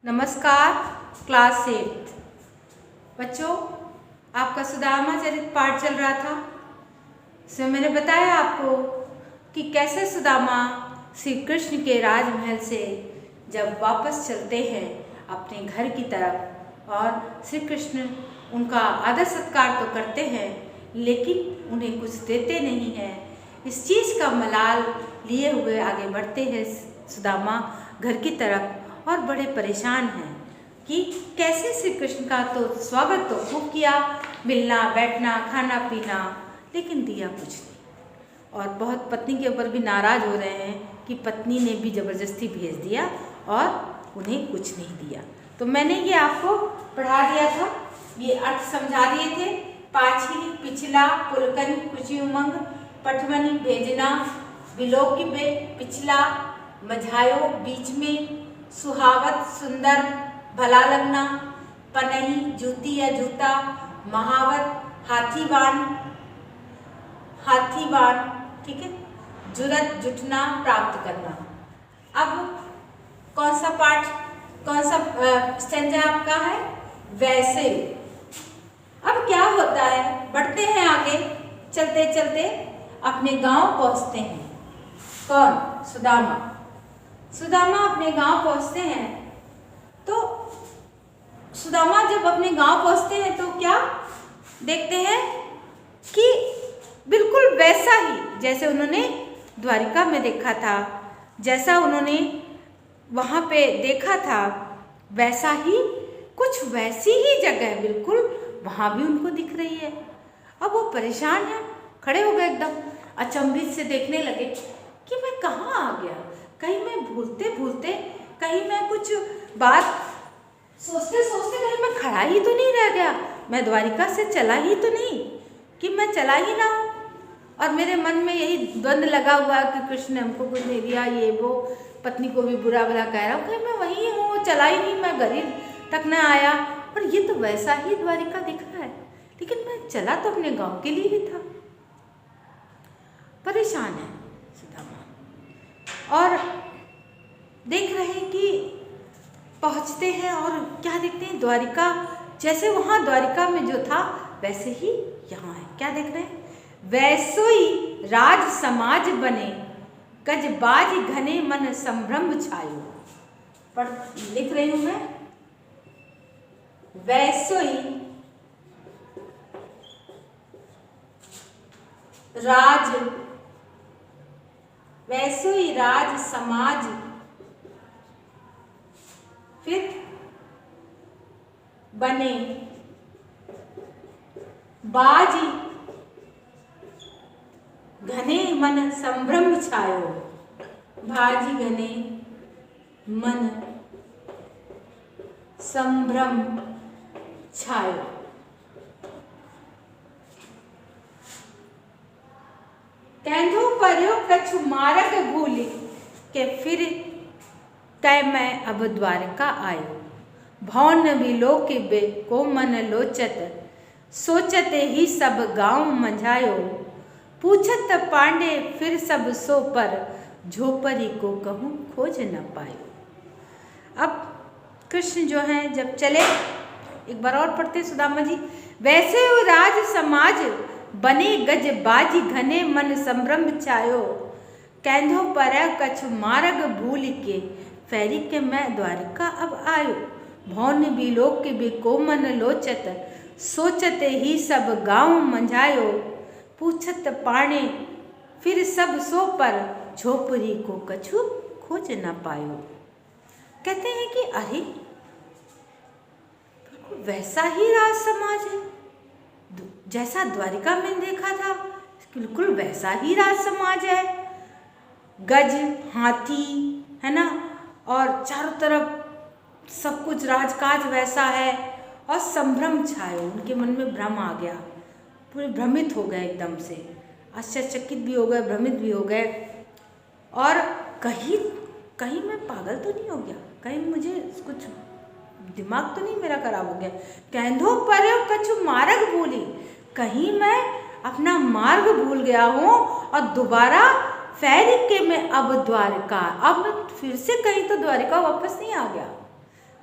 नमस्कार क्लास 8 बच्चों, आपका सुदामा चरित पाठ चल रहा था। इसमें मैंने बताया आपको कि कैसे सुदामा श्री कृष्ण के राजमहल से जब वापस चलते हैं अपने घर की तरफ और श्री कृष्ण उनका आदर सत्कार तो करते हैं लेकिन उन्हें कुछ देते नहीं हैं। इस चीज़ का मलाल लिए हुए आगे बढ़ते हैं सुदामा घर की तरफ और बड़े परेशान हैं कि कैसे श्री कृष्ण का तो स्वागत तो खूब किया, मिलना बैठना खाना पीना, लेकिन दिया कुछ नहीं। और बहुत पत्नी के ऊपर भी नाराज़ हो रहे हैं कि पत्नी ने भी ज़बरदस्ती भेज दिया और उन्हें कुछ नहीं दिया। तो मैंने ये आपको पढ़ा दिया था, ये अर्थ समझा दिए थे। पाछी पिछला पुलकन खुशी उमंग पटवनी भेजना विलोक पिछला मझायो बीच में सुहावत सुंदर भला लगना पनही जूती या जूता महावत हाथीवान ठीक है, जुरत जुटना प्राप्त करना। अब कौन सा पाठ कौन सा स्टेंजा आपका है? वैसे। अब क्या होता है, बढ़ते हैं आगे, चलते चलते अपने गांव पहुंचते हैं। कौन? सुदामा अपने गांव पहुंचते हैं। तो सुदामा जब अपने गांव पहुंचते हैं तो क्या देखते हैं कि बिल्कुल वैसा ही जैसे उन्होंने द्वारिका में देखा था, जैसा उन्होंने वहां पे देखा था, वैसा ही कुछ वैसी ही जगह बिल्कुल वहां भी उनको दिख रही है। अब वो परेशान है, खड़े हो गए, एकदम अचंभित से देखने लगे कि मैं कहाँ आ गया। कहीं मैं भूलते कहीं मैं कुछ बात सोचते कहीं मैं खड़ा ही तो नहीं रह गया, मैं द्वारिका से चला ही तो नहीं, कि मैं चला ही ना हूँ। और मेरे मन में यही द्वंद लगा हुआ कि कृष्ण ने हमको कुछ नहीं दिया, ये वो, पत्नी को भी बुरा भला कह रहा हूँ, कहीं मैं वहीं हूँ, चला ही नहीं, मैं घर तक न आया। और ये तो वैसा ही द्वारिका दिख रहा है, लेकिन मैं चला तो अपने गाँव के लिए ही था। परेशान है सुदामा और देख रहे हैं कि पहुंचते हैं और क्या देखते हैं, द्वारिका जैसे वहां द्वारिका में जो था वैसे ही यहाँ है। क्या देख रहे हैं? वैसोई राज समाज बने गजबाज घने मन संभ्रम छायो। पढ़ लिख रही हूं मैं, वैसोई राज समाज, फिर बने बाजी घने मन संभ्रम छायो। बाजी घने मन संभ्रम छायो। कैंधो पर्यो कछु मारग भूलि के फिर तय मैं अब द्वारका आयो। भौन विलोक को मन लोचत सोचते ही सब गांव मंझायो। पूछत पांडे फिर सब सो पर झोपड़ी को कहूँ खोज न पायो। अब कृष्ण जो हैं जब चले, एक बार और पढ़ते सुदामा जी, वैसे वो राज समाज बने गज बाजी घने मन संभ्रम छायो। कैंधो पर कछु मार्ग भूल के फेरी के मैं द्वारिका अब आयो। भौन बिलोक के को मन लोचत सोचते ही सब गांव मंझायो। पूछत पाणे फिर सब सो पर झोपड़ी को कछु खोज न पायो। कहते हैं कि अरे वैसा ही राज समाज है जैसा द्वारिका में देखा था, बिल्कुल वैसा ही राज समाज है। गज हाथी है ना, और चारों तरफ सब कुछ राजकाज वैसा है, और संभ्रम छायो, उनके मन में भ्रम आ गया, पूरे भ्रमित हो गए, एकदम से आश्चर्यचकित भी हो गए, भ्रमित भी हो गए। और कहीं मैं पागल तो नहीं हो गया, कहीं मुझे कुछ दिमाग तो नहीं मेरा खराब हो गया। कैंधो पर्यो कछु मार्ग भूली, कहीं मैं अपना मार्ग भूल गया हूँ और दोबारा फेरी के मैं अब द्वारिका, अब मैं फिर से कहीं तो द्वारिका वापस नहीं आ गया,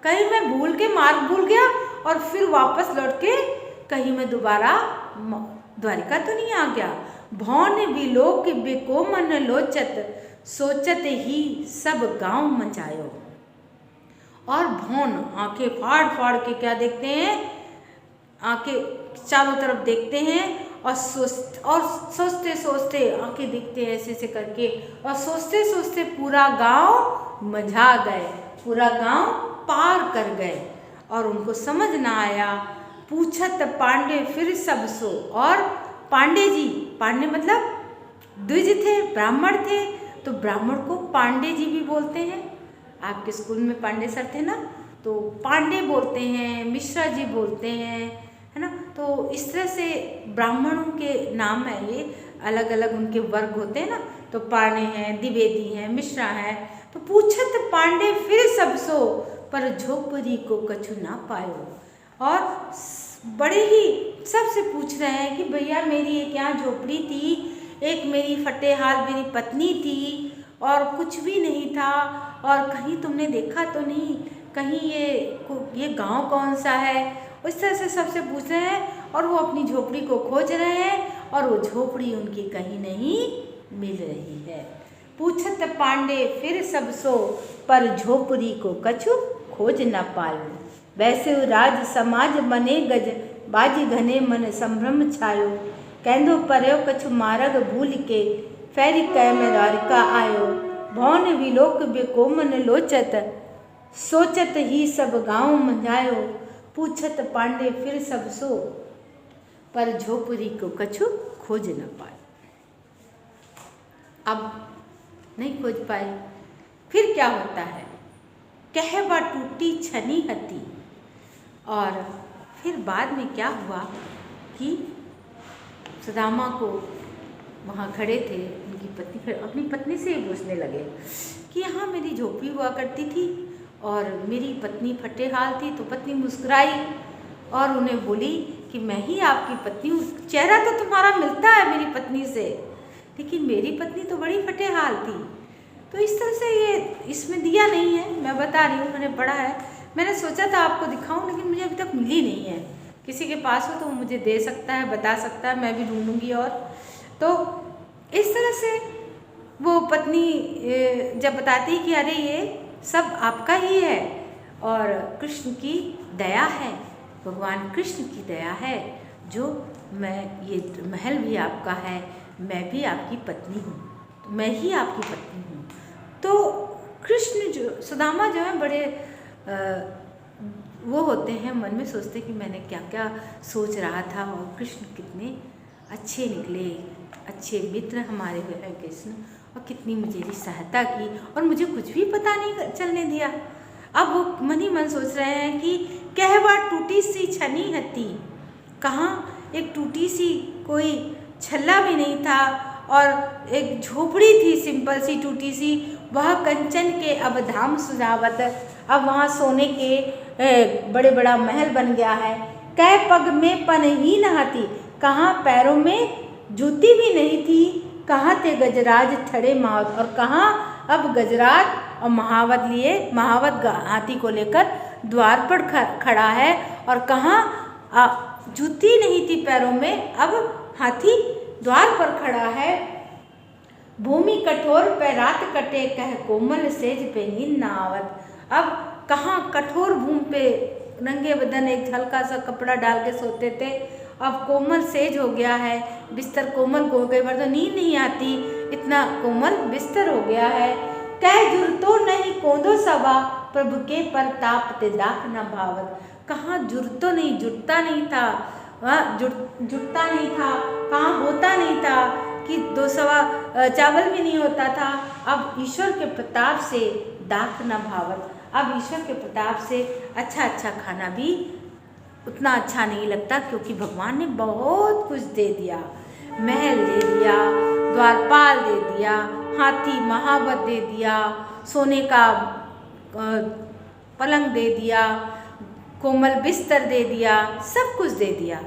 कहीं मैं भूल के मार्ग भूल गया और फिर वापस लौट के कहीं मैं दोबारा द्वारिका तो नहीं आ गया। भौन विलोक बेको मन लोचत, सोचत ही सब गांव मचायो। और भौन आंखें फाड़ फाड़ के क्या देखते हैं, आंखें चारों तरफ देखते हैं और सोचते सोचते आंखें देखते हैं ऐसे करके, और सोचते सोचते पूरा गांव मझा गए, पूरा गांव पार कर गए और उनको समझ ना आया। पूछत पांडे फिर सब सो, और पांडे जी, पांडे मतलब द्विज थे, ब्राह्मण थे, तो ब्राह्मण को पांडे जी भी बोलते हैं। आपके स्कूल में पांडे सर थे ना, तो पांडे बोलते हैं, मिश्रा जी बोलते हैं, है ना। तो इस तरह से ब्राह्मणों के नाम है ये, अलग अलग उनके वर्ग होते हैं ना। तो पांडे हैं, द्विवेदी हैं, मिश्रा हैं। तो पूछत पांडे फिर सब सो, पर झोपड़ी को कछु ना पायो। और बड़े ही सबसे पूछ रहे हैं कि भैया मेरी एक यहाँ झोपड़ी थी, एक मेरी फटेहाल मेरी पत्नी थी, और कुछ भी नहीं था, और कहीं तुमने देखा तो नहीं, कहीं ये गांव कौन सा है। उस तरह से सबसे पूछ रहे हैं और वो अपनी झोपड़ी को खोज रहे हैं, और वो झोपड़ी उनकी कहीं नहीं मिल रही है। पूछत पांडे फिर सब सो, पर झोपड़ी को कछु खोज न पायो। वैसे राज समाज मने गज, बाजी घने मन संभ्रम छायो। कहंदो पर्यो कछु मार्ग भूल के, फेरी कह में द्वारिका आयो। भौन विलोक बेको मन लोचत, सोचत ही सब गांव मंझायो। पूछत पांडे फिर सब सो, पर झोपड़ी को कछु खोज न पाए। अब नहीं खोज पाए, फिर क्या होता है, कहवा टूटी छनी हती। और फिर बाद में क्या हुआ कि सुदामा को वहाँ खड़े थे, उनकी पत्नी अपनी पत्नी से ही पूछने लगे कि यहाँ मेरी झोपड़ी हुआ करती थी और मेरी पत्नी फटेहाल थी। तो पत्नी मुस्कुराई और उन्हें बोली कि मैं ही आपकी पत्नी हूँ, चेहरा तो तुम्हारा मिलता है मेरी पत्नी से, लेकिन मेरी पत्नी तो बड़ी फटेहाल थी। तो इस तरह से ये इसमें दिया नहीं है, मैं बता रही हूँ, मैंने पढ़ा है, मैंने सोचा था आपको दिखाऊं, लेकिन मुझे अभी तक मिली नहीं है। किसी के पास हो तो वो मुझे दे सकता है, बता सकता है, मैं भी ढूंढूंगी। और तो इस तरह से वो पत्नी जब बताती कि अरे ये सब आपका ही है और कृष्ण की दया है, भगवान कृष्ण की दया है, जो मैं ये महल भी आपका है, मैं भी आपकी पत्नी हूँ, तो मैं ही आपकी पत्नी हूँ। तो कृष्ण जो सुदामा जो है बड़े वो होते हैं, मन में सोचते कि मैंने क्या क्या सोच रहा था और कृष्ण कितने अच्छे निकले, अच्छे मित्र हमारे हुए हैं कृष्ण, और कितनी मेरी सहायता की और मुझे कुछ भी पता नहीं चलने दिया। अब वो मन ही मन सोच रहे हैं कि कहवा टूटी सी छनी हती, कहाँ एक टूटी सी कोई छल्ला भी नहीं था और एक झोपड़ी थी सिंपल सी टूटी सी, वह कंचन के अब धाम सुजावत, अब वहाँ सोने के बड़े बड़ा महल बन गया है। कै पग में पन ही नहाती, कहाँ पैरों में जूती भी नहीं थी, कहाँ थे गजराज ठड़े महावत, और कहाँ अब गजराज और महावत लिए महावत हाथी को लेकर द्वार पर खड़ा है, और कहाँ जूती नहीं थी पैरों में, अब हाथी द्वार पर खड़ा है। भूमि कठोर पे रात कटे, कह कोमल सेज पे नींद न आवत। अब कहाँ कठोर भूमि पे नंगे बदन एक हल्का सा कपड़ा डाल के सोते थे, अब कोमल सेज हो गया है, बिस्तर कोमल हो गए, पर तो नींद नहीं आती, इतना कोमल बिस्तर हो गया है। कह जुरतो नहीं कोंदो सवा, प्रभु के परताप ते दाख न भावत। कहाँ जुरतो नहीं, जुटता नहीं था, जुटता नहीं था, कहाँ होता नहीं था कि 2 सवा चावल भी नहीं होता था। अब ईश्वर के प्रताप से दाख न भावत, अब ईश्वर के प्रताप से अच्छा अच्छा खाना भी उतना अच्छा नहीं लगता, क्योंकि भगवान ने बहुत कुछ दे दिया, महल दे दिया, द्वारपाल दे दिया, हाथी महावत दे दिया, सोने का पलंग दे दिया, कोमल बिस्तर दे दिया, सब कुछ दे दिया।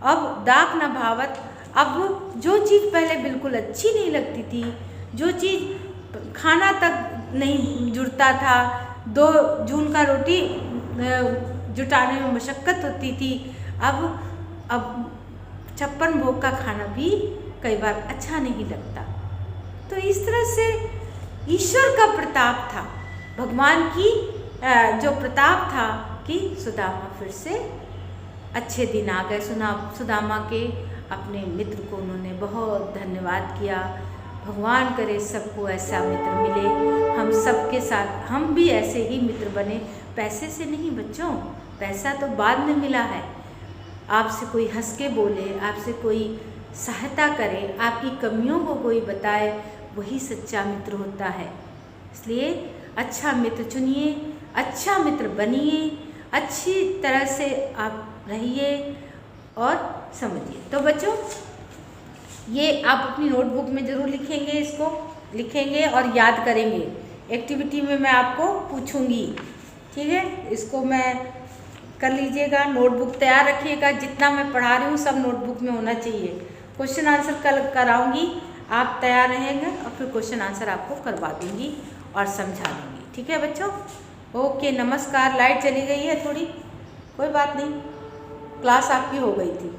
अब दाख न भावत, अब जो चीज़ पहले बिल्कुल अच्छी नहीं लगती थी, जो चीज़ खाना तक नहीं जुड़ता था, 2 जून का रोटी जुटाने में मशक्क़त होती थी, अब 56 भोग का खाना भी कई बार अच्छा नहीं लगता। तो इस तरह से ईश्वर का प्रताप था, भगवान की जो प्रताप था कि सुदामा फिर से अच्छे दिन आ गए। सुदामा के अपने मित्र को उन्होंने बहुत धन्यवाद किया। भगवान करे सबको ऐसा मित्र मिले, हम सबके साथ हम भी ऐसे ही मित्र बने। पैसे से नहीं बच्चों, पैसा तो बाद में मिला है। आपसे कोई हंस के बोले, आपसे कोई सहायता करे, आपकी कमियों को कोई बताए, वही सच्चा मित्र होता है। इसलिए अच्छा मित्र चुनिए, अच्छा मित्र बनिए, अच्छी तरह से आप रहिए और समझिए। तो बच्चों, ये आप अपनी नोटबुक में ज़रूर लिखेंगे, इसको लिखेंगे और याद करेंगे। एक्टिविटी में मैं आपको पूछूंगी, ठीक है? इसको मैं कर लीजिएगा, नोटबुक तैयार रखिएगा। जितना मैं पढ़ा रही हूँ सब नोटबुक में होना चाहिए। क्वेश्चन आंसर कल कराऊंगी, आप तैयार रहेंगे और फिर क्वेश्चन आंसर आपको करवा दूंगी और समझा दूंगी, ठीक है बच्चों? ओके, नमस्कार। लाइट चली गई है थोड़ी, कोई बात नहीं, क्लास आपकी हो गई थी।